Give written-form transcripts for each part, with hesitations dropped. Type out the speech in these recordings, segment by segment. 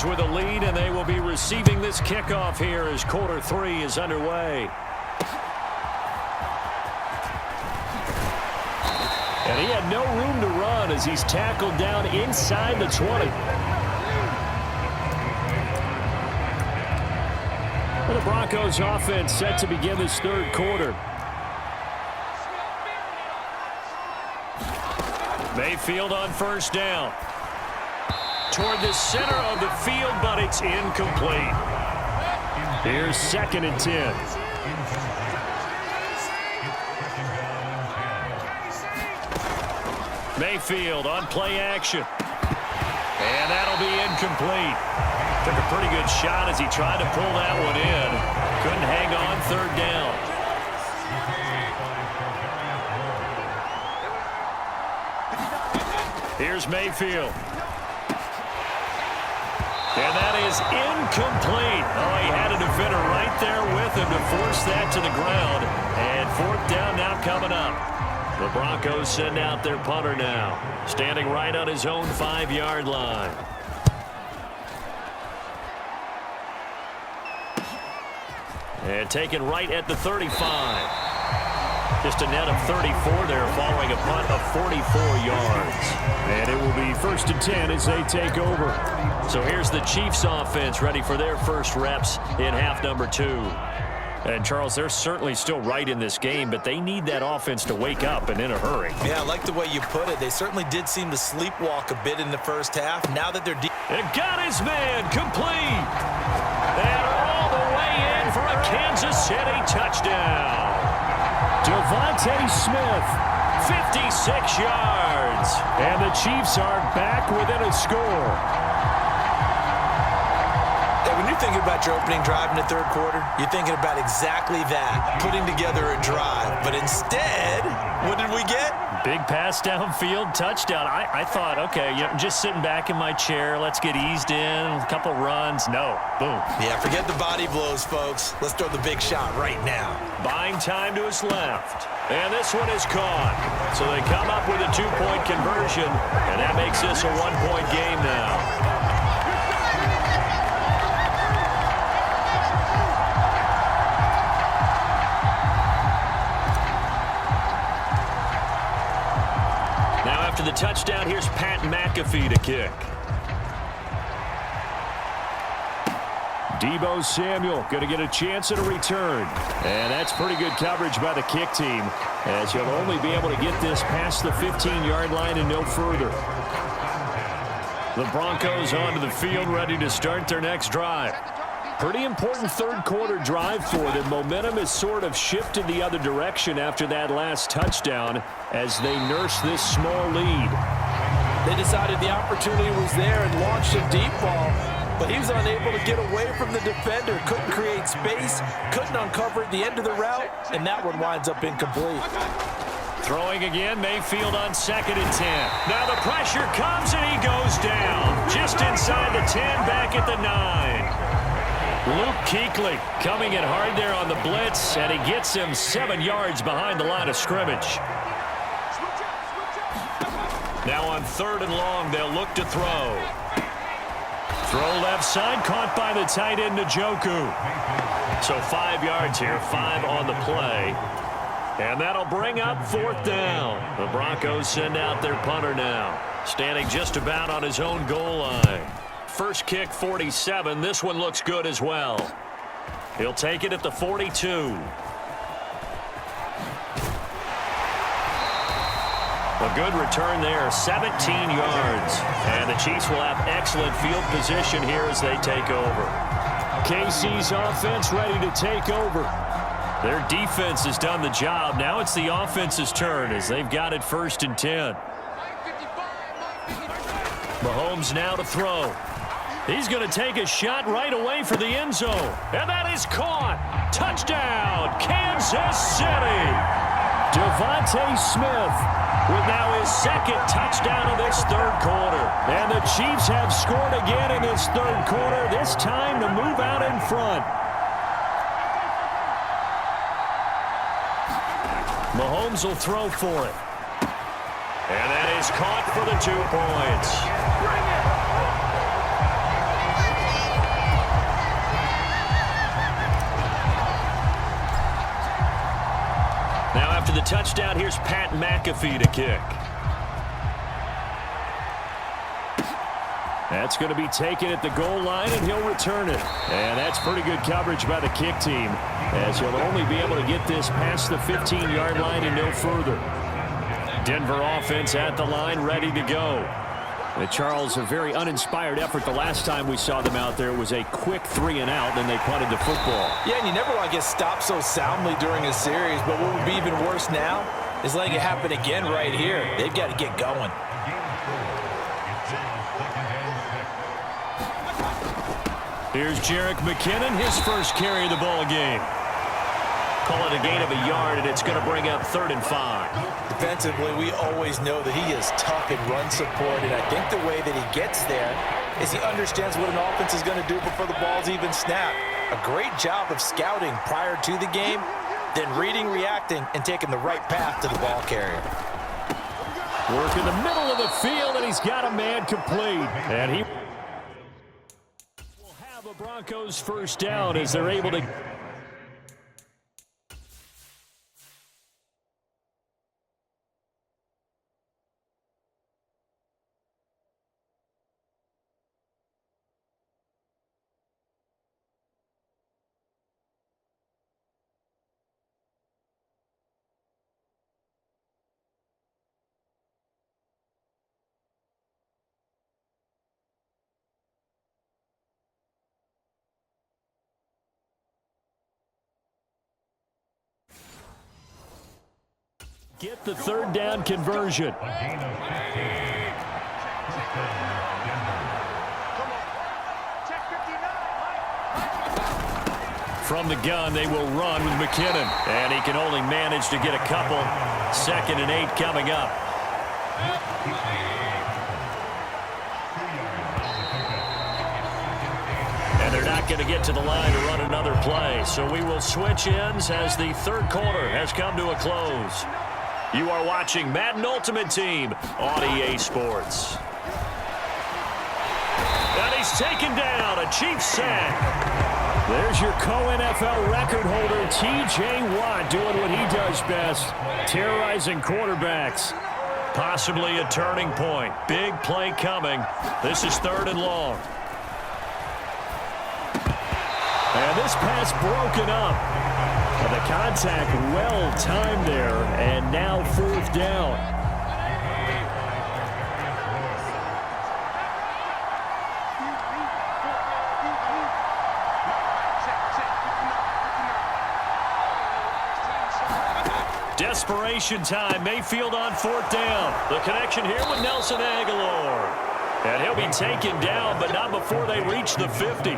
with a lead, and they will be receiving this kickoff here as quarter 3 is underway. And he had no room to run as he's tackled down inside the 20. Well, the Broncos offense set to begin this third quarter. Mayfield on first down. Toward the center of the field, but it's incomplete. Here's 2nd and 10. Mayfield on play action. And that'll be incomplete. Took a pretty good shot as he tried to pull that one in. Couldn't hang on 3rd down. Here's Mayfield. And that is incomplete. Oh, he had a defender right there with him to force that to the ground. And 4th down now coming up. The Broncos send out their punter now, standing right on his own 5-yard line. And taken right at the 35. Just a net of 34 there following a punt of 44 yards. And it will be 1st and 10 as they take over. So here's the Chiefs offense ready for their first reps in half number 2. And, Charles, they're certainly still right in this game, but they need that offense to wake up and in a hurry. Yeah, I like the way you put it. They certainly did seem to sleepwalk a bit in the first half. Now that they're deep. And got his man complete. And all the way in for a Kansas City touchdown. Devontae Smith, 56 yards. And the Chiefs are back within a score. When you're thinking about your opening drive in the third quarter, you're thinking about exactly that, putting together a drive. But instead, what did we get? Big pass downfield, touchdown. I thought, okay, I'm just sitting back in my chair. Let's get eased in, a couple runs. No, boom. Yeah, forget the body blows, folks. Let's throw the big shot right now. Buying time to his left. And this one is caught. So they come up with a 2-point conversion, and that makes this a 1-point game now. After the touchdown, here's Pat McAfee to kick. Deebo Samuel going to get a chance at a return. And that's pretty good coverage by the kick team, as he'll only be able to get this past the 15-yard line and no further. The Broncos onto the field ready to start their next drive. Pretty important third quarter drive for them. Momentum has sort of shifted the other direction after that last touchdown as they nurse this small lead. They decided the opportunity was there and launched a deep ball, but he was unable to get away from the defender. Couldn't create space, couldn't uncover at the end of the route, and that one winds up incomplete. Throwing again, Mayfield on 2nd and 10. Now the pressure comes and he goes down. Just inside the 10, back at the 9. Luke Kuechly coming in hard there on the blitz, and he gets him 7 yards behind the line of scrimmage. Now on 3rd and long, they'll look to throw. Throw left side, caught by the tight end, Njoku. So 5 yards here, 5 on the play. And that'll bring up 4th down. The Broncos send out their punter now, standing just about on his own goal line. First kick, 47. This one looks good as well. He'll take it at the 42. A good return there, 17 yards. And the Chiefs will have excellent field position here as they take over. KC's offense ready to take over. Their defense has done the job. Now it's the offense's turn as they've got it 1st and 10. Mahomes now to throw. He's going to take a shot right away for the end zone. And that is caught. Touchdown, Kansas City. Devontae Smith with now his 2nd touchdown of this third quarter. And the Chiefs have scored again in this third quarter, this time to move out in front. Mahomes will throw for it. And that is caught for the 2 points. After the touchdown, here's Pat McAfee to kick. That's going to be taken at the goal line, and he'll return it. And that's pretty good coverage by the kick team, as he'll only be able to get this past the 15-yard line and no further. Denver offense at the line, ready to go. And Charles, a very uninspired effort the last time we saw them out there. It was a quick 3-and-out, and they punted the football. Yeah, and you never want to get stopped so soundly during a series, but what would be even worse now is letting it happen again right here. They've got to get going. Here's Jerick McKinnon, his first carry of the ball game. Call it a gain of a yard, and it's going to bring up 3rd and 5. Defensively, we always know that he is tough in run support, and I think the way that he gets there is he understands what an offense is going to do before the ball's even snapped. A great job of scouting prior to the game, then reading, reacting, and taking the right path to the ball carrier. Work in the middle of the field, and he's got a man complete. And he will have a Broncos first down as they're able to... get the 3rd down conversion. From the gun, they will run with McKinnon. And he can only manage to get a couple. 2nd and 8 coming up. And they're not going to get to the line to run another play. So we will switch ends as the 3rd quarter has come to a close. You are watching Madden Ultimate Team on EA Sports. And he's taken down, a Chiefs sack. There's your co-NFL record holder, T.J. Watt, doing what he does best, terrorizing quarterbacks. Possibly a turning point. Big play coming. This is 3rd and long. And this pass broken up. The contact well timed there, and now 4th down. Desperation time. Mayfield on 4th down. The connection here with Nelson Aguilar. And he'll be taken down, but not before they reach the 50.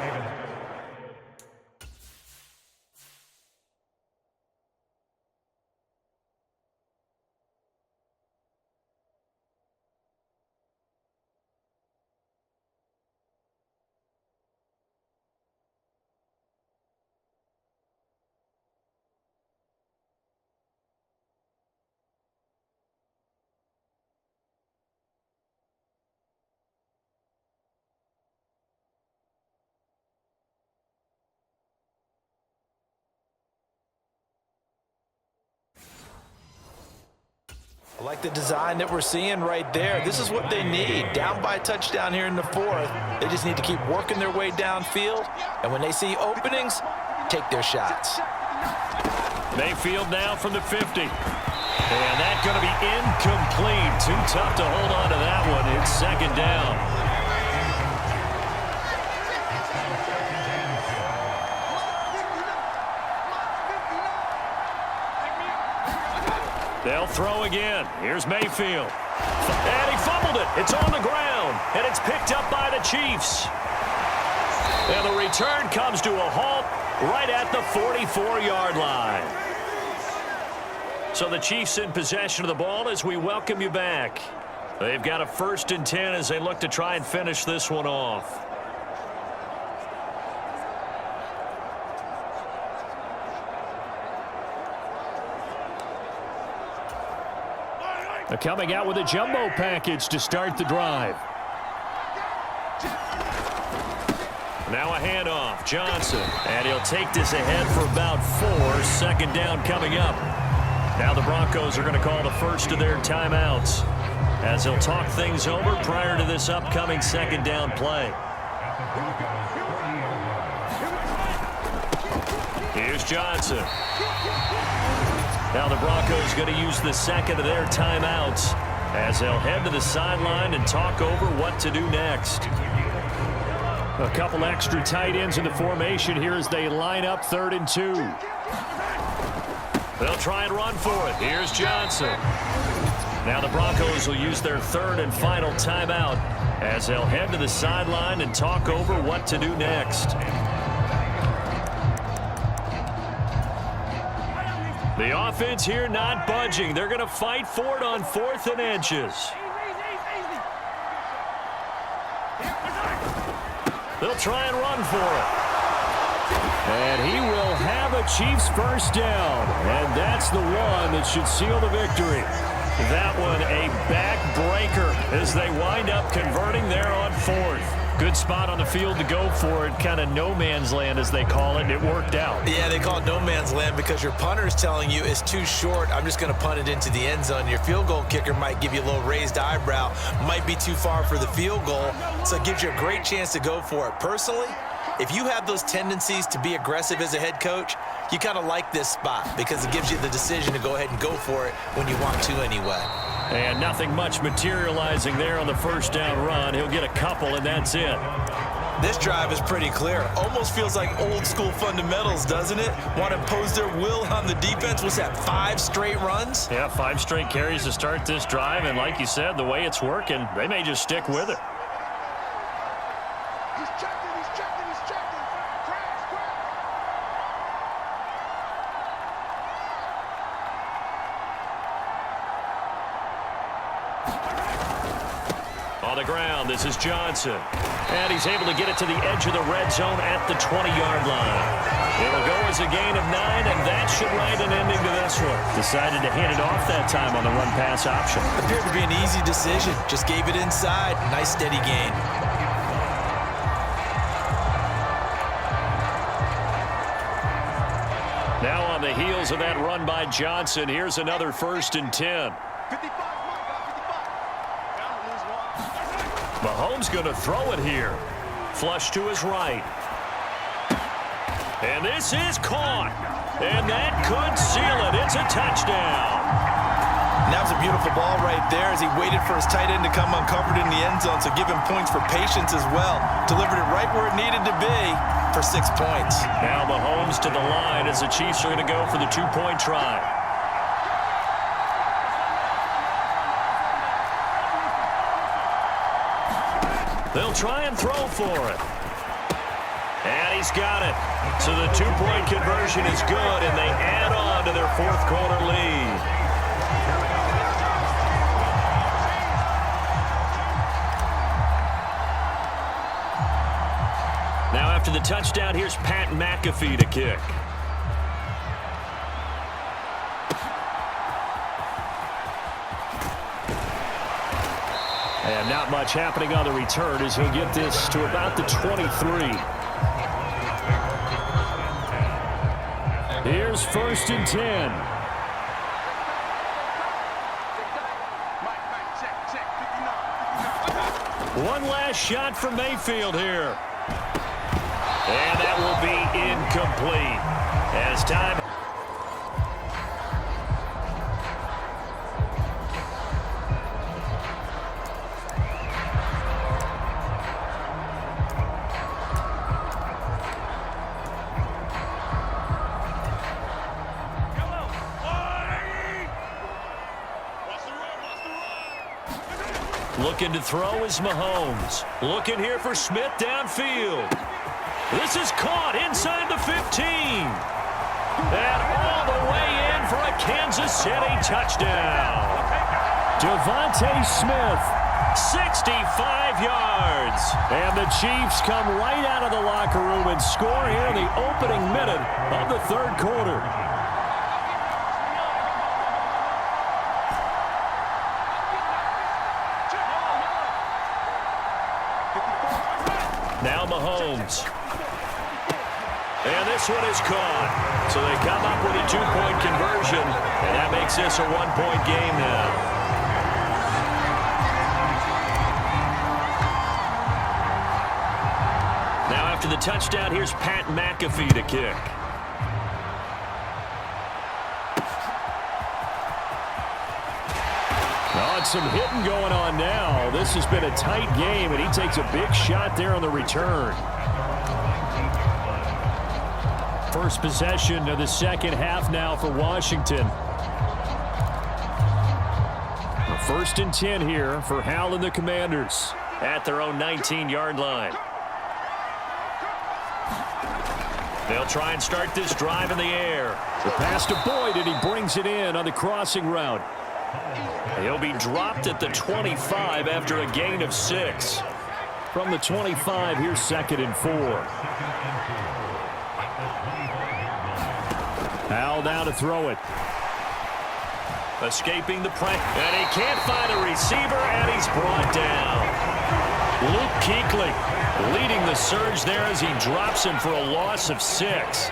I like the design that we're seeing right there. This is what they need. Down by a touchdown here in the 4th. They just need to keep working their way downfield. And when they see openings, take their shots. Mayfield now from the 50. And that's going to be incomplete. Too tough to hold on to that one. It's 2nd down. They'll throw again. Here's Mayfield. And he fumbled it. It's on the ground. And it's picked up by the Chiefs. And the return comes to a halt right at the 44-yard line. So the Chiefs in possession of the ball as we welcome you back. They've got a 1st and 10 as they look to try and finish this one off. Coming out with a jumbo package to start the drive. Now a handoff. Johnson. And he'll take this ahead for about 4. 2nd down coming up. Now the Broncos are going to call the first of their timeouts as they'll talk things over prior to this upcoming second down play. Here's Johnson. Now the Broncos going to use the second of their timeouts as they'll head to the sideline and talk over what to do next. A couple extra tight ends in the formation here as they line up 3rd and 2. They'll try and run for it. Here's Johnson. Now the Broncos will use their 3rd and final timeout as they'll head to the sideline and talk over what to do next. The offense here not budging. They're going to fight for it on 4th and inches. They'll try and run for it. And he will have a Chiefs first down. And that's the one that should seal the victory. That one a backbreaker as they wind up converting there on 4th. Good spot on the field to go for it. Kind of no man's land, as they call it, and it worked out. Yeah, they call it no man's land because your punter's telling you it's too short. I'm just going to punt it into the end zone. Your field goal kicker might give you a little raised eyebrow. Might be too far for the field goal, so it gives you a great chance to go for it. Personally, if you have those tendencies to be aggressive as a head coach, you kind of like this spot because it gives you the decision to go ahead and go for it when you want to anyway. And nothing much materializing there on the first down run. He'll get a couple, and that's it. This drive is pretty clear. Almost feels like old school fundamentals, doesn't it? Want to impose their will on the defense. What's that, 5 straight runs? Yeah, 5 straight carries to start this drive. And like you said, the way it's working, they may just stick with it. On the ground, this is Johnson. And he's able to get it to the edge of the red zone at the 20-yard line. It'll go as a gain of 9, and that should write an ending to this one. Decided to hand it off that time on the run-pass option. Appeared to be an easy decision. Just gave it inside. Nice, steady gain. Now on the heels of that run by Johnson, here's another 1st and 10. Mahomes going to throw it here. Flush to his right. And this is caught. And that could seal it. It's a touchdown. And that was a beautiful ball right there as he waited for his tight end to come uncovered in the end zone, so give him points for patience as well. Delivered it right where it needed to be for 6 points. Now Mahomes to the line as the Chiefs are going to go for the 2-point try. They'll try and throw for it. And he's got it. So the 2-point conversion is good, and they add on to their 4th quarter lead. Now after the touchdown, here's Pat McAfee to kick. And not much happening on the return as he'll get this to about the 23. Here's 1st and 10. One last shot from Mayfield here. And that will be incomplete as time. Looking to throw is Mahomes. Looking here for Smith downfield. This is caught inside the 15. And all the way in for a Kansas City touchdown. Devontae Smith, 65 yards. And the Chiefs come right out of the locker room and score here in the opening minute of the 3rd quarter. Now Mahomes. And this one is caught. So they come up with a 2-point conversion, and that makes this a 1-point game now. Now after the touchdown, here's Pat McAfee to kick. Oh, it's some hitting going on now. This has been a tight game, and he takes a big shot there on the return. First possession of the second half now for Washington. A 1st and 10 here for Hal and the Commanders at their own 19-yard line. They'll try and start this drive in the air. The pass to Boyd, and he brings it in on the crossing route. He'll be dropped at the 25 after a gain of 6. From the 25, here's 2nd and 4. Hal now to throw it. Escaping the pressure, and he can't find a receiver, and he's brought down. Luke Kuechly leading the surge there as he drops him for a loss of 6.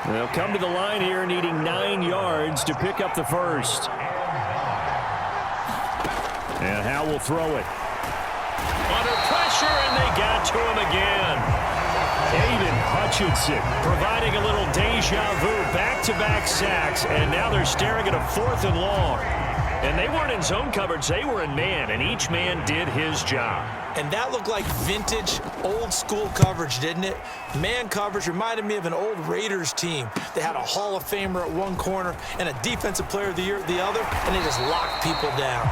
They'll come to the line here needing 9 yards to pick up the first. And Hal will throw it. Under pressure, and they got to him again. Aiden Hutchinson providing a little deja vu, back-to-back sacks, and now they're staring at a 4th and long. And they weren't in zone coverage, they were in man, and each man did his job. And that looked like vintage, old-school coverage, didn't it? Man coverage reminded me of an old Raiders team. They had a Hall of Famer at one corner and a Defensive Player of the Year at the other, and they just locked people down.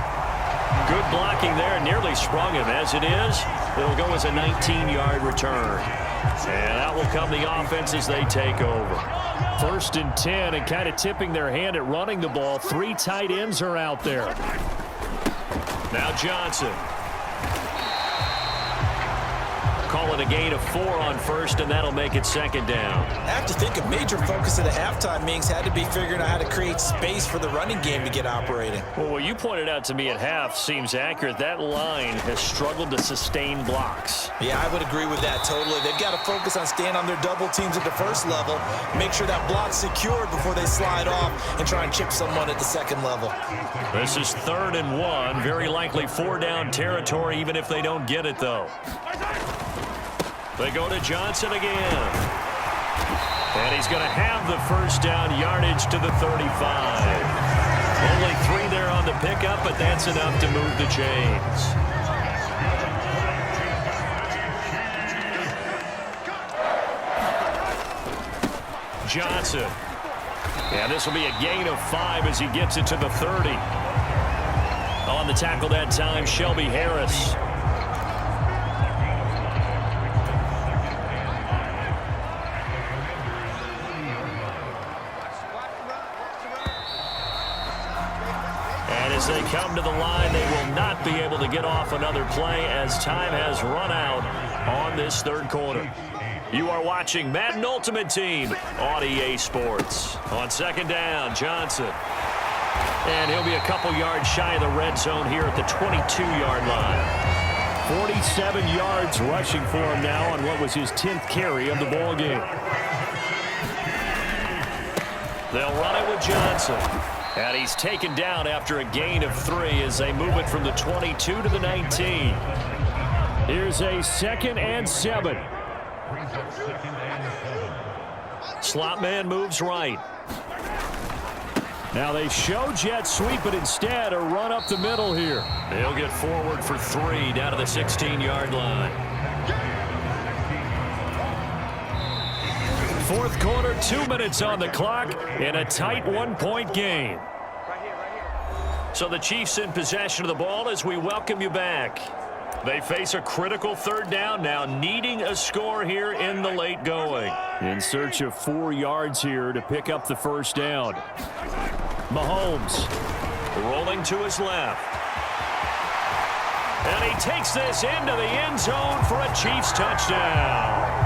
Good blocking there, nearly sprung him. As it is, it'll go as a 19-yard return. And out will come the offense as they take over. 1st and 10, and kind of tipping their hand at running the ball. 3 tight ends are out there. Now Johnson. Call it a gain of 4 on 1st, and that'll make it 2nd down. I have to think a major focus of the halftime meetings had to be figuring out how to create space for the running game to get operating. Well, what you pointed out to me at half seems accurate. That line has struggled to sustain blocks. Yeah, I would agree with that totally. They've got to focus on staying on their double teams at the first level, make sure that block's secured before they slide off and try and chip someone at the second level. This is 3rd and 1. Very likely 4-down territory, even if they don't get it, though. They go to Johnson again. And he's going to have the 1st down, yardage to the 35. Only 3 there on the pickup, but that's enough to move the chains. Johnson. Yeah, this will be a gain of 5 as he gets it to the 30. On the tackle that time, Shelby Harris. As they come to the line, they will not be able to get off another play as time has run out on this 3rd quarter. You are watching Madden Ultimate Team on EA Sports. On 2nd down, Johnson. And he'll be a couple yards shy of the red zone here at the 22-yard line. 47 yards rushing for him now on what was his 10th carry of the ball game. They'll run it with Johnson. And he's taken down after a gain of 3 as they move it from the 22 to the 19. Here's a 2nd and 7. Slot man moves right. Now they show jet sweep, but instead a run up the middle here. They'll get forward for 3 down to the 16-yard line. 4th quarter, 2 minutes on the clock in a tight 1-point game. So the Chiefs in possession of the ball as we welcome you back. They face a critical 3rd down now, needing a score here in the late going. In search of 4 yards here to pick up the 1st down. Mahomes rolling to his left. And he takes this into the end zone for a Chiefs touchdown.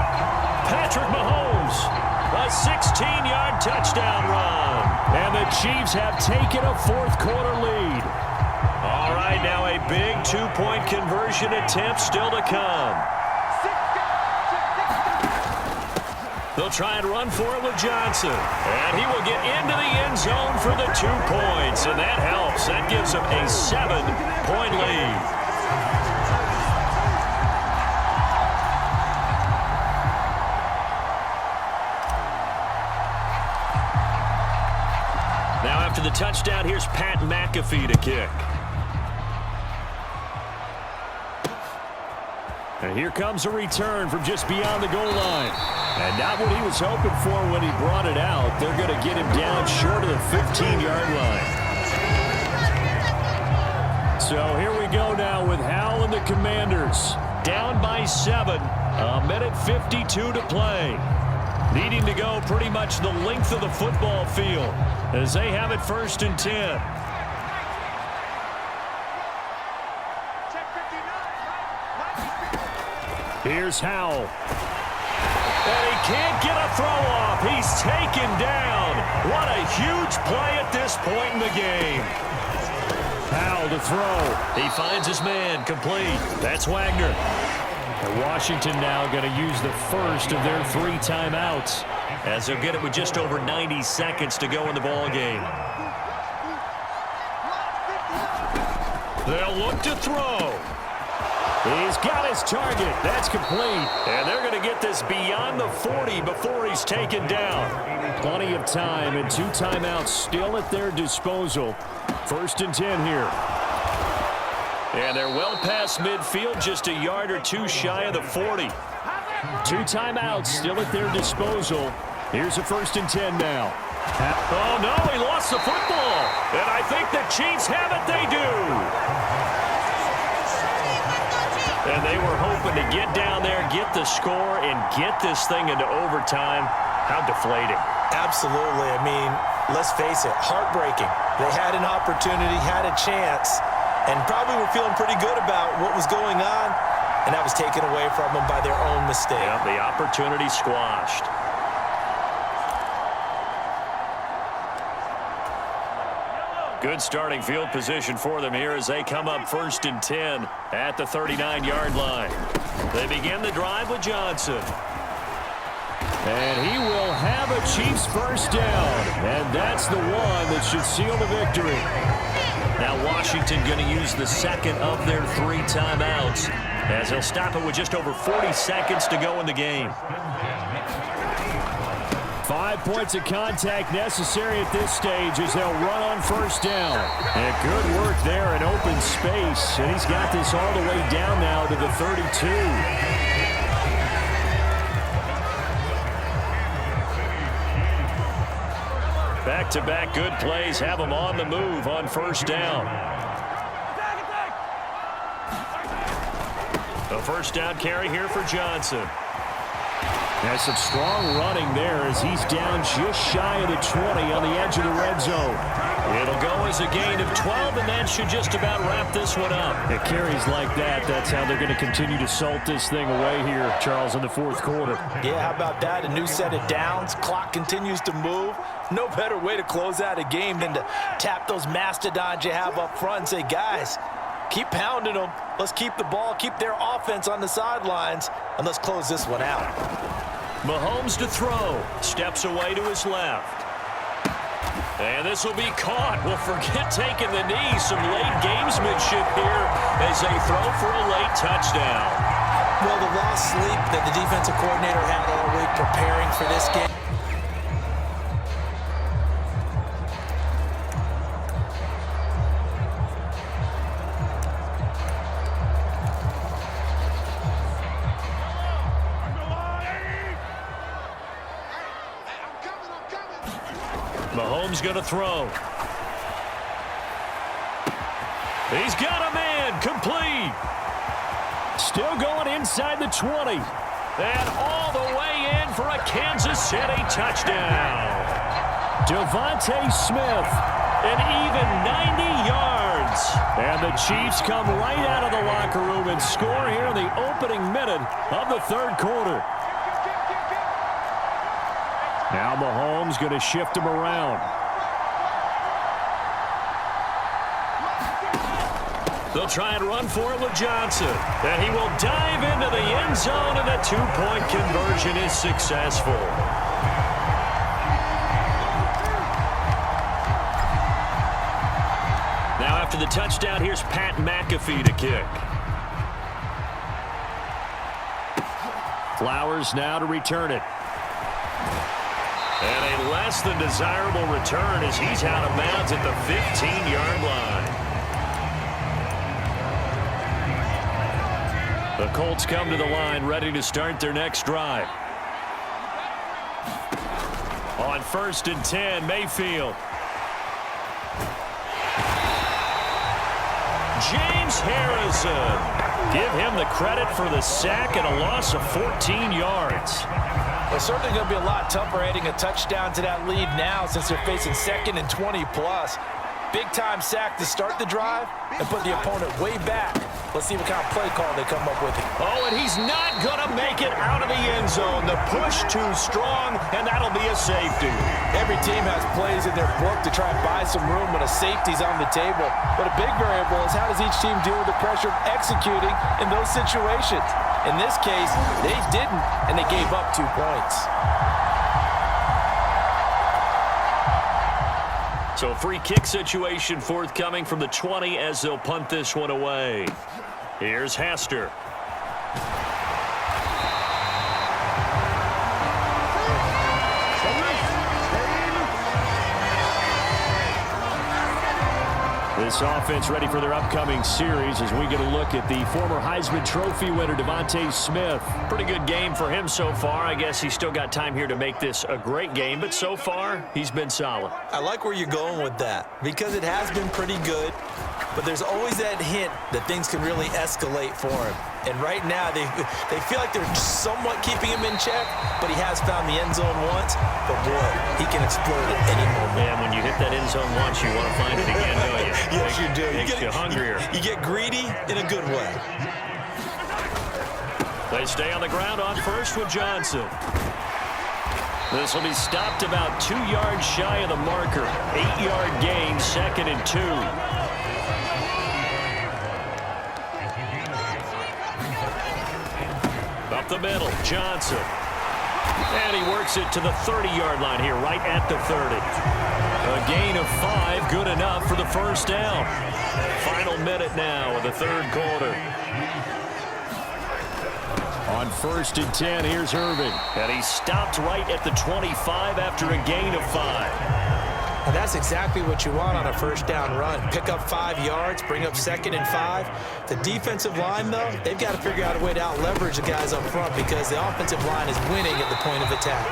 Patrick Mahomes, a 16-yard touchdown run. And the Chiefs have taken a 4th quarter lead. All right, now a big 2-point conversion attempt still to come. They'll try and run for it with Johnson. And he will get into the end zone for the 2 points. And that helps. That gives him a 7-point lead. Now after the touchdown, here's Pat McAfee to kick. And here comes a return from just beyond the goal line. And not what he was hoping for when he brought it out. They're going to get him down short of the 15-yard line. So here we go now with Howell and the Commanders. Down by 7. 1:52 to play. Needing to go pretty much the length of the football field as they have it 1st and 10. Here's Howell. And he can't get a throw off. He's taken down. What a huge play at this point in the game. Howell to throw. He finds his man. Complete. That's Wagner. And Washington now going to use the first of their 3 timeouts as they'll get it with just over 90 seconds to go in the ball game. They'll look to throw. He's got his target. That's complete. And they're going to get this beyond the 40 before he's taken down. Plenty of time and 2 timeouts still at their disposal. 1st and 10 here. And they're well past midfield, just a yard or 2 shy of the 40. 2 timeouts still at their disposal. Here's a 1st and 10 now. Oh, no, he lost the football. And I think the Chiefs have it. They do. And they were hoping to get down there, get the score, and get this thing into overtime. How deflating. Absolutely. I mean, let's face it, heartbreaking. They had an opportunity, had a chance, and probably were feeling pretty good about what was going on, and that was taken away from them by their own mistake. Yeah, the opportunity squashed. Good starting field position for them here as they come up 1st and 10 at the 39-yard line. They begin the drive with Johnson. And he will have a Chiefs first down. And that's the one that should seal the victory. Now Washington going to use the second of their 3 timeouts as they'll stop it with just over 40 seconds to go in the game. 5 points of contact necessary at this stage as they'll run on 1st down. And good work there in open space. And he's got this all the way down now to the 32. Back-to-back good plays have them on the move on 1st down. A 1st down carry here for Johnson. Has some strong running there as he's down just shy of the 20 on the edge of the red zone. It'll go as a gain of 12, and that should just about wrap this one up. It carries like that. That's how they're going to continue to salt this thing away here, Charles, in the 4th quarter. Yeah, how about that? A new set of downs. Clock continues to move. No better way to close out a game than to tap those mastodons you have up front and say, guys, keep pounding them. Let's keep the ball, keep their offense on the sidelines, and let's close this one out. Mahomes to throw. Steps away to his left. And this will be caught. Well, forget taking the knee. Some late gamesmanship here as they throw for a late touchdown. Well, the lost sleep that the defensive coordinator had all week preparing for this game. Mahomes going to throw. He's got a man. Complete. Still going inside the 20. And all the way in for a Kansas City touchdown. Devontae Smith, an even 90 yards. And the Chiefs come right out of the locker room and score here in the opening minute of the 3rd quarter. Now Mahomes going to shift him around. They'll try and run for it with Johnson. And he will dive into the end zone, and the 2-point conversion is successful. touchdown, here's Pat McAfee to kick. Flowers now to return it. And a less than desirable return as he's out of bounds at the 15-yard line. The Colts come to the line ready to start their next drive. On 1st and 10, Mayfield. James Harrison. Give him the credit for the sack and a loss of 14 yards. It's certainly going to be a lot tougher adding a touchdown to that lead now since they're facing 2nd and 20+. Big-time sack to start the drive and put the opponent way back. Let's see what kind of play call they come up with. Oh, and he's not going to make it out of the end zone. The push too strong, and that'll be a safety. Every team has plays in their book to try and buy some room when a safety's on the table. But a big variable is how does each team deal with the pressure of executing in those situations. In this case, they didn't, and they gave up 2 points. So a free kick situation forthcoming from the 20 as they'll punt this one away. Here's Hester. This offense ready for their upcoming series as we get a look at the former Heisman Trophy winner, Devontae Smith. Pretty good game for him so far. I guess he's still got time here to make this a great game, but so far, he's been solid. I like where you're going with that because it has been pretty good, but there's always that hint that things can really escalate for him. And right now, they feel like they're somewhat keeping him in check, but he has found the end zone once. But, boy, he can explode at any moment. Man, when you hit that end zone once, you want to find it again, don't you? Yes, you do. Makes you hungrier. You get greedy in a good way. They stay on the ground on first with Johnson. This will be stopped about 2 yards shy of the marker. 8-yard gain, 2nd and 2. Up the middle, Johnson. And he works it to the 30-yard line here, right at the 30. A gain of 5, good enough for the first down. Final minute now of the 3rd quarter. On 1st and 10, here's Irvin. And he stopped right at the 25 after a gain of 5. And that's exactly what you want on a first down run. Pick up 5 yards, bring up 2nd and 5. The defensive line, though, they've got to figure out a way to out-leverage the guys up front because the offensive line is winning at the point of attack.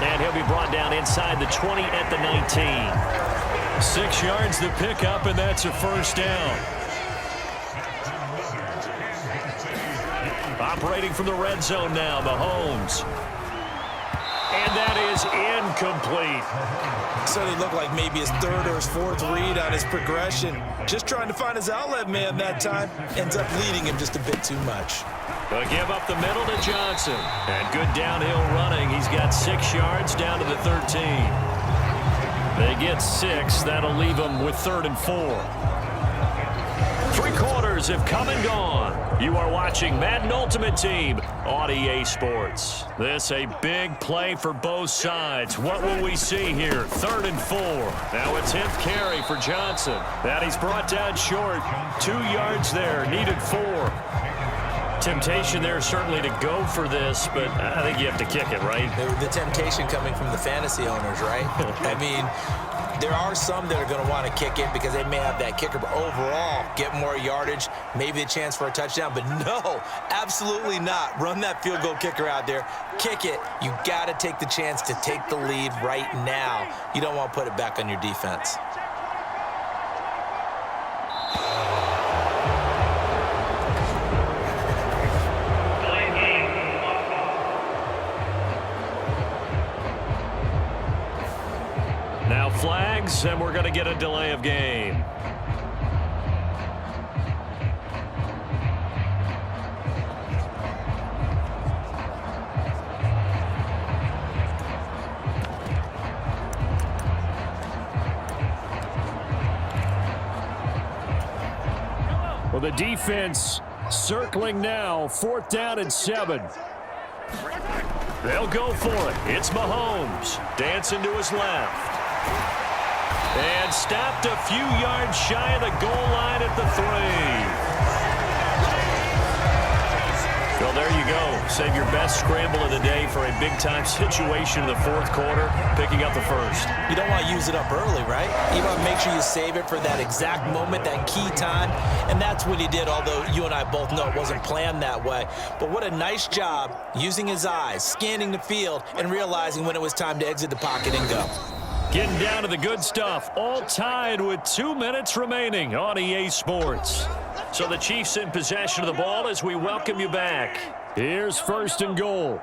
And he'll be brought down inside the 20 at the 19. 6 yards to pick up, and that's a first down. Operating from the red zone now, Mahomes. And that is incomplete. Certainly looked like maybe his 3rd or his 4th read on his progression. Just trying to find his outlet man that time. Ends up leading him just a bit too much. They'll give up the middle to Johnson. And good downhill running. He's got 6 yards down to the 13. They get 6. That'll leave them with 3rd and 4. 3 quarters have come and gone. You are watching Madden Ultimate Team on EA Sports. This a big play for both sides. What will we see here? 3rd and 4. Now a 10th carry for Johnson. That he's brought down short. 2 yards there. Needed 4. Temptation there certainly to go for this, but I think you have to kick it, right? The temptation coming from the fantasy owners, right? I mean, there are some that are going to want to kick it because they may have that kicker, but overall, get more yardage, maybe a chance for a touchdown. But no, absolutely not. Run that field goal kicker out there. Kick it. You got to take the chance to take the lead right now. You don't want to put it back on your defense. Now flags, and we're going to get a delay of game. Well, the defense circling now, 4th down and 7. They'll go for it. It's Mahomes dancing to his left. And stopped a few yards shy of the goal line at the 3. Well, there you go. Save your best scramble of the day for a big-time situation in the fourth quarter, picking up the first. You don't want to use it up early, right? You want to make sure you save it for that exact moment, that key time. And that's what he did, although you and I both know it wasn't planned that way. But what a nice job using his eyes, scanning the field, and realizing when it was time to exit the pocket and go. Getting down to the good stuff, all tied with 2 minutes remaining on EA Sports. So the Chiefs in possession of the ball as we welcome you back. Here's first and goal.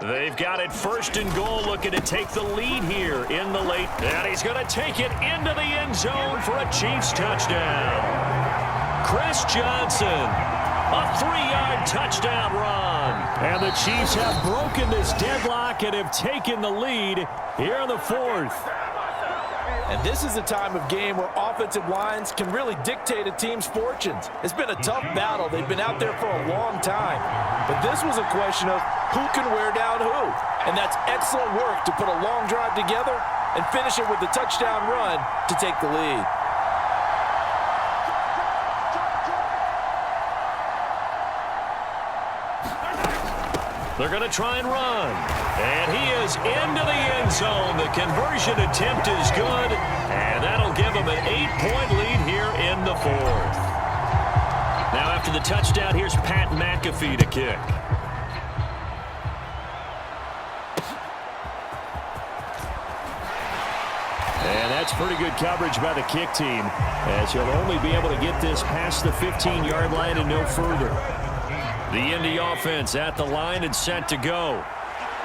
They've got it first and goal, looking to take the lead here in the late. And he's going to take it into the end zone for a Chiefs touchdown. Chris Johnson, a 3-yard touchdown run. And the Chiefs have broken this deadlock and have taken the lead here in the fourth. And this is a time of game where offensive lines can really dictate a team's fortunes. It's been a tough battle. They've been out there for a long time. But this was a question of who can wear down who. And that's excellent work to put a long drive together and finish it with a touchdown run to take the lead. They're going to try and run. And he is into the end zone. The conversion attempt is good. And that'll give him an 8-point lead here in the fourth. Now after the touchdown, here's Pat McAfee to kick. And that's pretty good coverage by the kick team, as he'll only be able to get this past the 15-yard line and no further. The Indy offense at the line and set to go.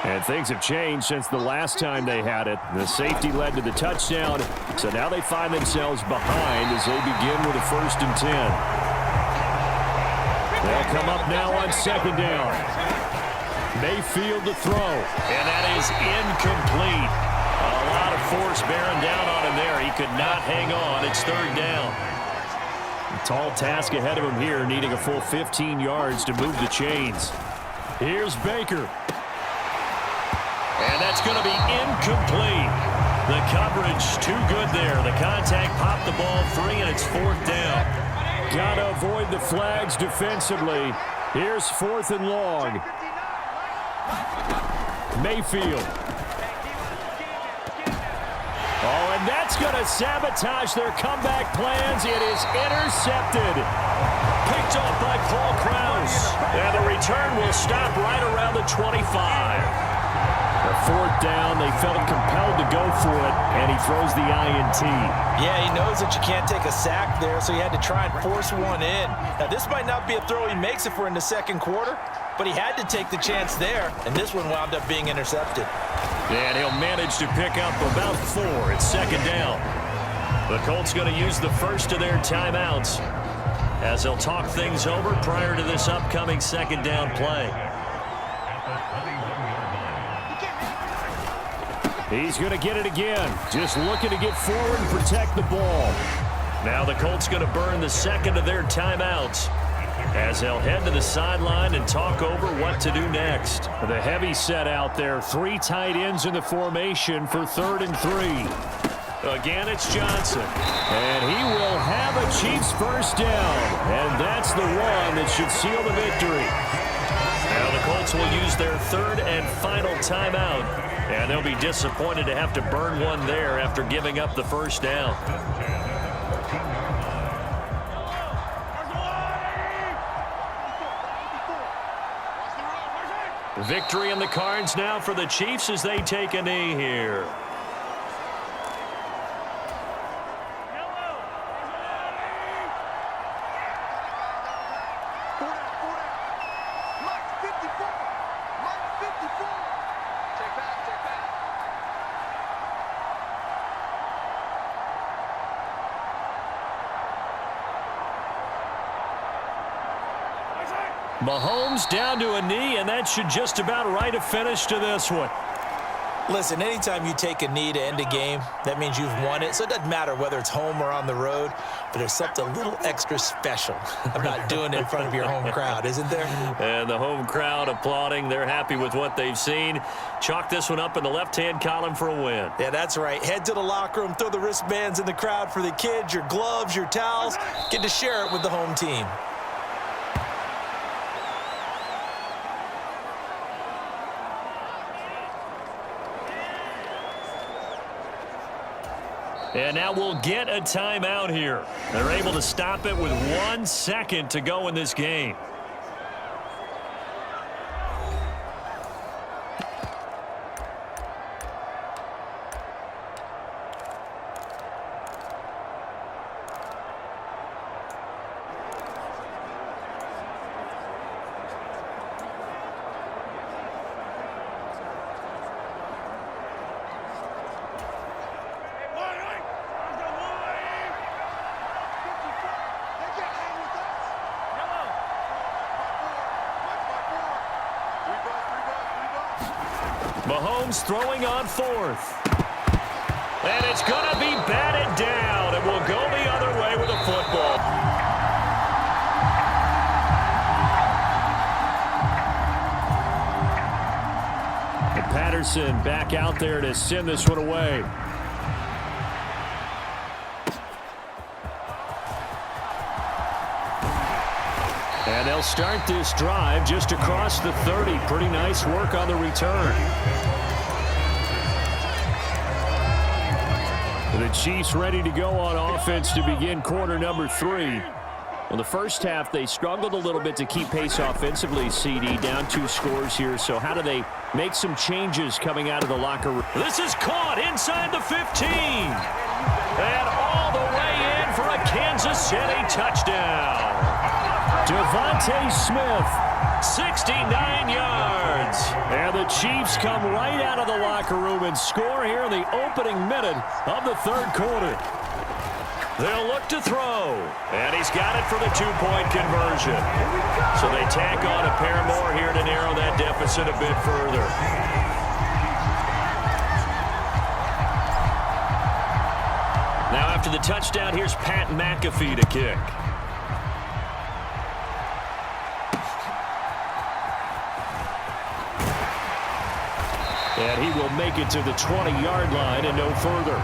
And things have changed since the last time they had it. The safety led to the touchdown, so now they find themselves behind as they begin with a 1st and 10. They'll come up now on 2nd down. Mayfield to throw, and that is incomplete. A lot of force bearing down on him there. He could not hang on. It's 3rd down. A tall task ahead of him here, needing a full 15 yards to move the chains. Here's Baker. And that's going to be incomplete. The coverage too good there. The contact popped the ball free, and it's 4th down. Got to avoid the flags defensively. Here's 4th and long. Mayfield. Oh, and that's going to sabotage their comeback plans. It is intercepted. Picked off by Paul Krause. And the return will stop right around the 25. The 4th down, they felt compelled to go for it, and he throws the INT. Yeah, he knows that you can't take a sack there, so he had to try and force one in. Now, this might not be a throw he makes if we're in the 2nd quarter, but he had to take the chance there, and this one wound up being intercepted. And he'll manage to pick up about 4 at 2nd down. The Colts going to use the first of their timeouts as they'll talk things over prior to this upcoming 2nd down play. He's going to get it again. Just looking to get forward and protect the ball. Now the Colts going to burn the 2nd of their timeouts as they'll head to the sideline and talk over what to do next. The heavy set out there. 3 tight ends in the formation for 3rd and 3. Again, it's Johnson. And he will have a Chiefs first down. And that's the one that should seal the victory. Now the Colts will use their 3rd and final timeout. And they'll be disappointed to have to burn one there after giving up the first down. Victory in the cards now for the Chiefs as they take a knee here. Mahomes down to a knee, and that should just about write a finish to this one. Listen, anytime you take a knee to end a game, that means you've won it. So it doesn't matter whether it's home or on the road, but there's something a little extra special about doing it in front of your home crowd, isn't there? And the home crowd applauding. They're happy with what they've seen. Chalk this one up in the left-hand column for a win. Yeah, that's right. Head to the locker room, throw the wristbands in the crowd for the kids, your gloves, your towels. Get to share it with the home team. And now we'll get a timeout here. They're able to stop it with 1 second to go in this game. Mahomes throwing on fourth. And it's going to be batted down, and we'll go the other way with a football. And Patterson back out there to send this one away. And they'll start this drive just across the 30. Pretty nice work on the return. The Chiefs ready to go on offense to begin quarter number 3. Well, the first half, they struggled a little bit to keep pace offensively, CD, down 2 scores here. So how do they make some changes coming out of the locker room? This is caught inside the 15. And all the way in for a Kansas City touchdown. Devontae Smith, 69 yards. And the Chiefs come right out of the locker room and score here in the opening minute of the third quarter. They'll look to throw. And he's got it for the 2-point conversion. So they tack on a pair more here to narrow that deficit a bit further. Now after the touchdown, here's Pat McAfee to kick. And he will make it to the 20-yard line and no further.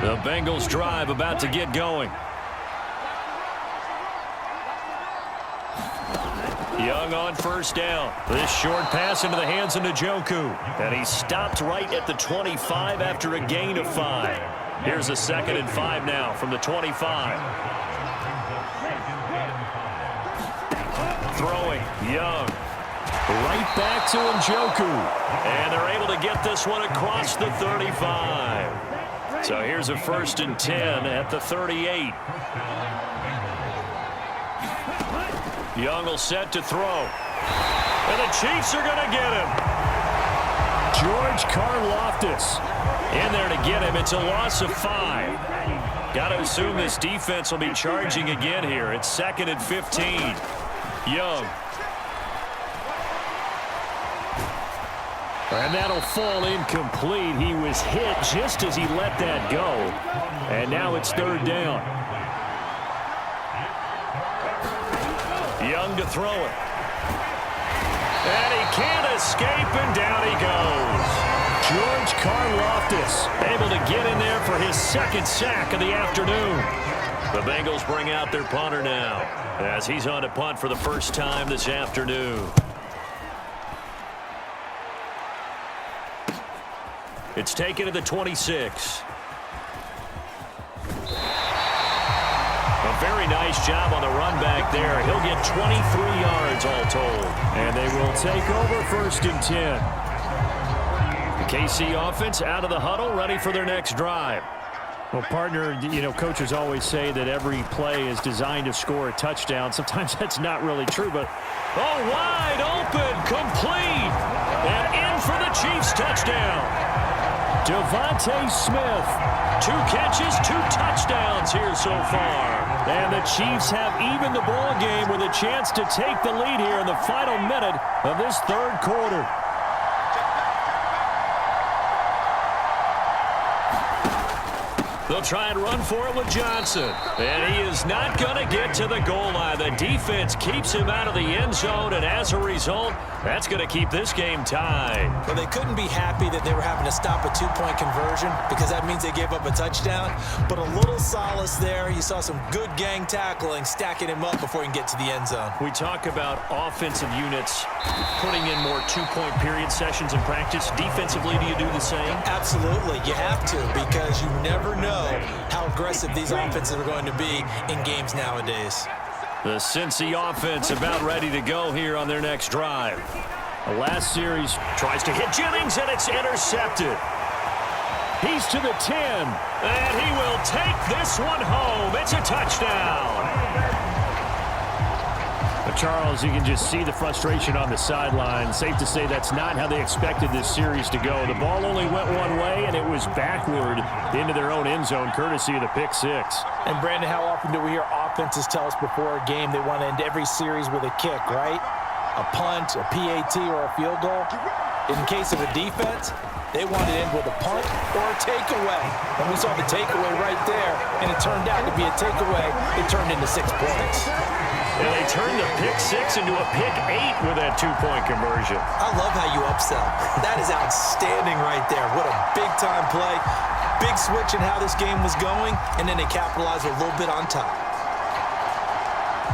The Bengals drive about to get going. Young on first down. This short pass into the hands of Njoku. And he stopped right at the 25 after a gain of 5. Here's a 2nd and 5 now from the 25. Throwing, Young. Right back to Njoku. And they're able to get this one across the 35. So here's a 1st and 10 at the 38. Young will set to throw. And the Chiefs are going to get him. George Karlaftis in there to get him. It's a loss of 5. Got to assume this defense will be charging again here. It's 2nd and 15. Young. And that'll fall incomplete. He was hit just as he let that go. And now it's 3rd down. Young to throw it. And he can't escape, and down he goes. George Karlaftis able to get in there for his 2nd sack of the afternoon. The Bengals bring out their punter now as he's on to punt for the first time this afternoon. It's taken to the 26. A very nice job on the run back there. He'll get 23 yards all told. And they will take over 1st and 10. The KC offense out of the huddle, ready for their next drive. Well, partner, coaches always say that every play is designed to score a touchdown. Sometimes that's not really true, but wide open, complete, and in for the Chiefs touchdown. Devontae Smith, 2 catches, 2 touchdowns here so far. And the Chiefs have evened the ball game with a chance to take the lead here in the final minute of this third quarter. They'll try and run for it with Johnson. And he is not going to get to the goal line. The defense keeps him out of the end zone, and as a result, that's going to keep this game tied. Well, they couldn't be happy that they were having to stop a two-point conversion because that means they gave up a touchdown. But a little solace there. You saw some good gang tackling, stacking him up before he can get to the end zone. We talk about offensive units putting in more two-point period sessions in practice. Defensively, do you do the same? Absolutely. You have to because you never know how aggressive these offenses are going to be in games nowadays. The Cincy offense about ready to go here on their next drive. The last series tries to hit Jennings, and it's intercepted. He's to the 10, and he will take this one home. It's a touchdown. Charles, you can just see the frustration on the sideline. Safe to say that's not how they expected this series to go. The ball only went one way, and it was backward into their own end zone, courtesy of the pick six. And, Brandon, how often do we hear offenses tell us before a game they want to end every series with a kick, right? A punt, a PAT, or a field goal. In case of a defense, they want to end with a punt or a takeaway. And we saw the takeaway right there, and it turned out to be a takeaway. It turned into 6 points. And they turned the pick six into a pick 8 with that two-point conversion. I love how you upsell. That is outstanding right there. What a big-time play. Big switch in how this game was going, and then they capitalized a little bit on top.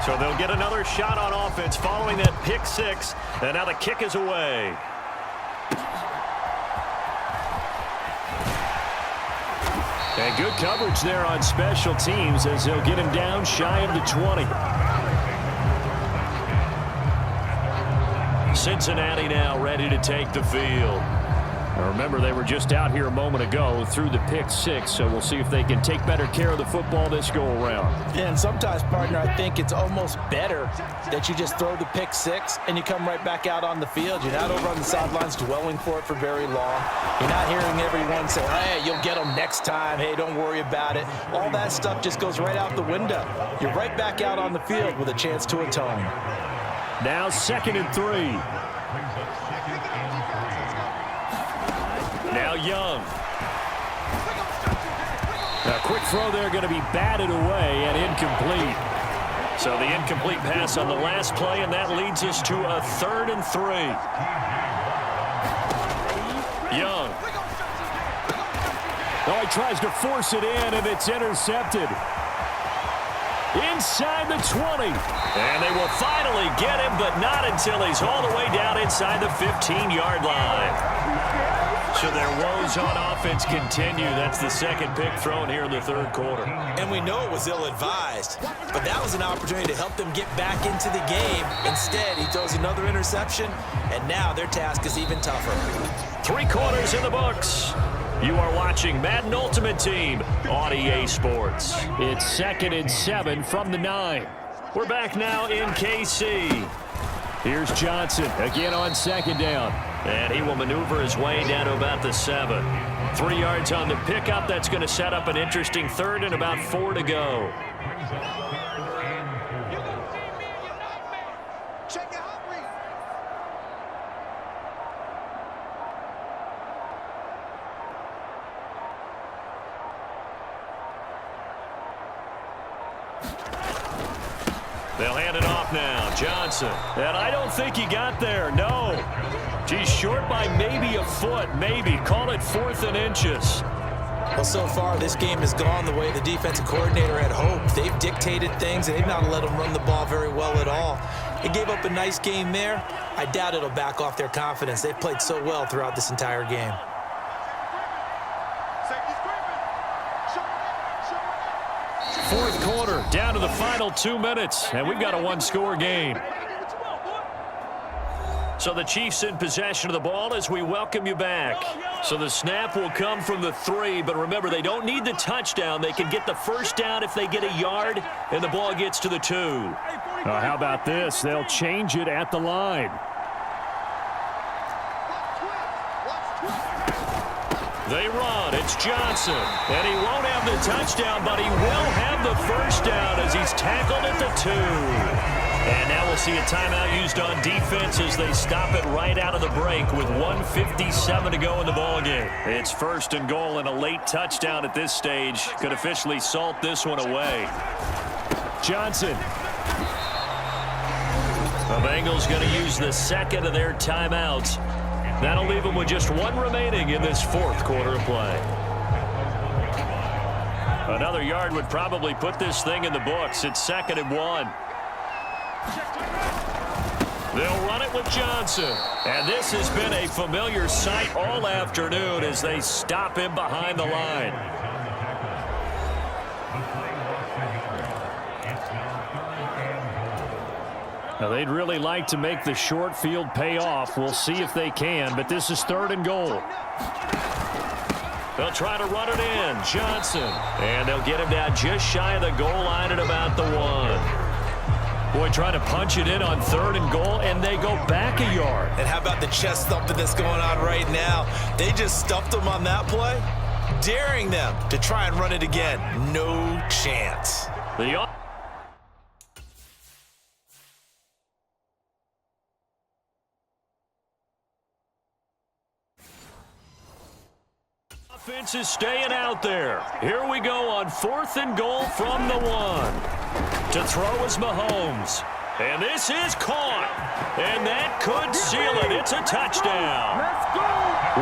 So they'll get another shot on offense following that pick six, and now the kick is away. And good coverage there on special teams as they'll get him down shy of the 20. Cincinnati now ready to take the field. Now remember, they were just out here a moment ago through the pick six, so we'll see if they can take better care of the football this go-around. Yeah, and sometimes, partner, I think it's almost better that you just throw the pick six and you come right back out on the field. You're not over on the sidelines dwelling for it for very long. You're not hearing everyone say, hey, you'll get them next time. Hey, don't worry about it. All that stuff just goes right out the window. You're right back out on the field with a chance to atone. Now 2nd and 3. Now Young. A quick throw there going to be batted away and incomplete. So the incomplete pass on the last play, and that leads us to a 3rd and 3. Young. Oh, he tries to force it in, and it's intercepted. Inside the 20. And they will finally get him, but not until he's all the way down inside the 15-yard line. So their woes on offense continue. That's the 2nd pick thrown here in the 3rd quarter. And we know it was ill-advised, but that was an opportunity to help them get back into the game. Instead, he throws another interception, and now their task is even tougher. 3 quarters in the books. You are watching Madden Ultimate Team on EA Sports. It's 2nd and 7 from the 9. We're back now in KC. Here's Johnson again on 2nd down. And he will maneuver his way down to about the 7. 3 yards on the pickup. That's going to set up an interesting 3rd and about 4 to go. They'll hand it off now. Johnson. And I don't think he got there. No. He's short by maybe a foot. Maybe. Call it 4th and inches. Well, so far, this game has gone the way the defensive coordinator had hoped. They've dictated things, and they've not let them run the ball very well at all. They gave up a nice game there. I doubt it'll back off their confidence. They've played so well throughout this entire game. Fourth quarter, down to the final 2 minutes, and we've got a one-score game. So the Chiefs in possession of the ball as we welcome you back. So the snap will come from the 3, but remember, they don't need the touchdown. They can get the first down if they get a yard, and the ball gets to the 2. How about this? They'll change it at the line. They run. It's Johnson. And he won't have the touchdown, but he will have the first down as he's tackled at the 2. And now we'll see a timeout used on defense as they stop it right out of the break with 1:57 to go in the ballgame. It's 1st and goal, and a late touchdown at this stage could officially salt this one away. Johnson. The Bengals going to use the second of their timeouts. That'll leave them with just one remaining in this 4th quarter of play. Another yard would probably put this thing in the books. It's 2nd and 1. They'll run it with Johnson. And this has been a familiar sight all afternoon as they stop him behind the line. Now, they'd really like to make the short field pay off. We'll see if they can, but this is 3rd and goal. They'll try to run it in. Johnson. And they'll get him down just shy of the goal line at about the 1. Boy, trying to punch it in on 3rd and goal, and they go back a yard. And how about the chest thumping that's going on right now? They just stuffed them on that play, daring them to try and run it again. No chance. The offense is staying out there. Here we go on 4th and goal from the 1. To throw is Mahomes. And this is caught. And that could seal it. It's a touchdown. Let's go!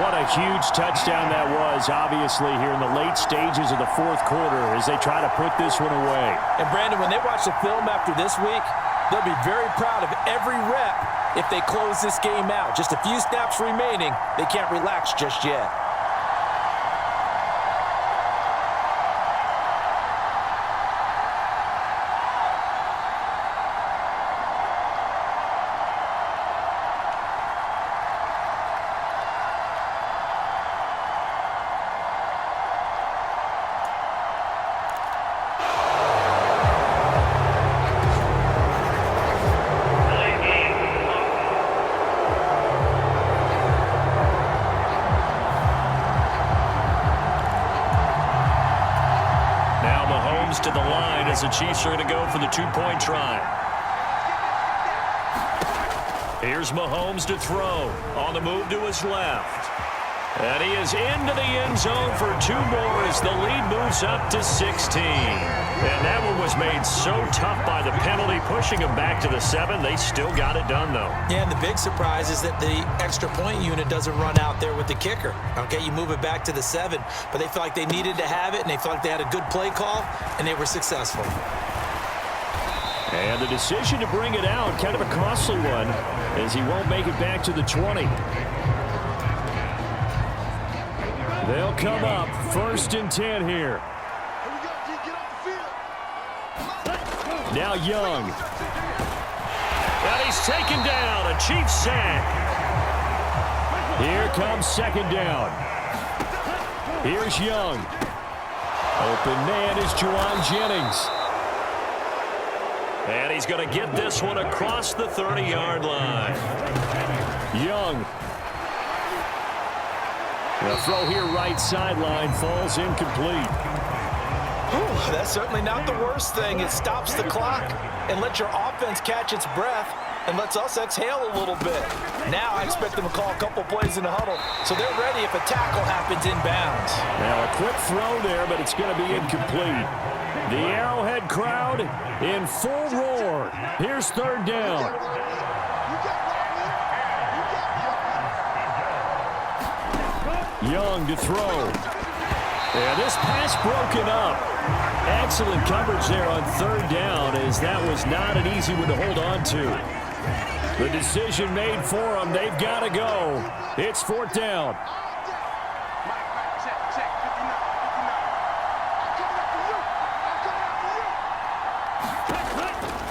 What a huge touchdown that was, obviously, here in the late stages of the 4th quarter as they try to put this one away. And, Brandon, when they watch the film after this week, they'll be very proud of every rep if they close this game out. Just a few snaps remaining. They can't relax just yet. To the line as the Chiefs are going to go for the 2-point try. Here's Mahomes to throw. On the move to his left. And he is into the end zone for 2 more as the lead moves up to 16. And that one was made so tough by the penalty, pushing them back to the 7. They still got it done, though. Yeah, and the big surprise is that the extra point unit doesn't run out there with the kicker. Okay, you move it back to the 7, but they felt like they needed to have it, and they felt like they had a good play call, and they were successful. And the decision to bring it out, kind of a costly one, as he won't make it back to the 20. They'll come up 1st and 10 here. Now Young. And he's taken down. A Chiefs sack. Here comes 2nd down. Here's Young. Open man is Juwan Jennings. And he's going to get this one across the 30-yard line. Young. The throw here right sideline falls incomplete. Ooh, that's certainly not the worst thing. It stops the clock and lets your offense catch its breath and lets us exhale a little bit. Now I expect them to call a couple plays in the huddle so they're ready if a tackle happens inbounds. Now a quick throw there, but it's going to be incomplete. The Arrowhead crowd in full roar. Here's 3rd down. Young to throw. And this pass broken up. Excellent coverage there on 3rd down as that was not an easy one to hold on to. The decision made for them. They've got to go. It's 4th down.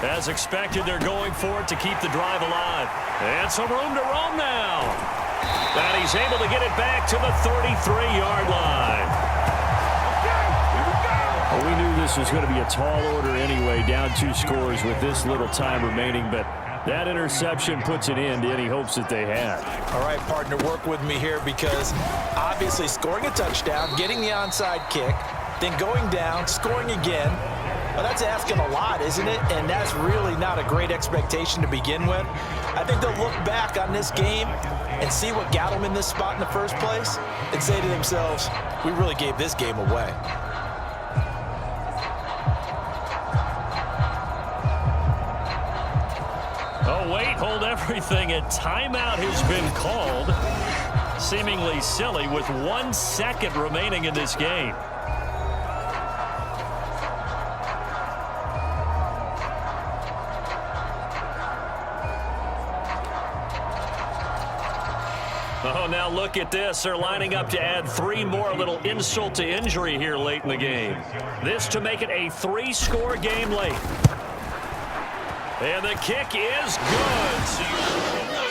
As expected, they're going for it to keep the drive alive. And some room to roam now. And he's able to get it back to the 33-yard line. Well, we knew this was going to be a tall order anyway, down 2 scores with this little time remaining, but That interception puts an end to any hopes that they had. All right, partner, work with me here because obviously scoring a touchdown, getting the onside kick, then going down, scoring again, well, that's asking a lot, isn't it? And that's really not a great expectation to begin with. I think they'll look back on this game and see what got them in this spot in the first place and say to themselves, we really gave this game away. Oh, wait, hold everything. A timeout has been called. Seemingly silly with 1 second remaining in this game. Oh, now look at this. They're lining up to add 3 more, a little insult to injury here late in the game. This to make it a 3-score game late. And the kick is good.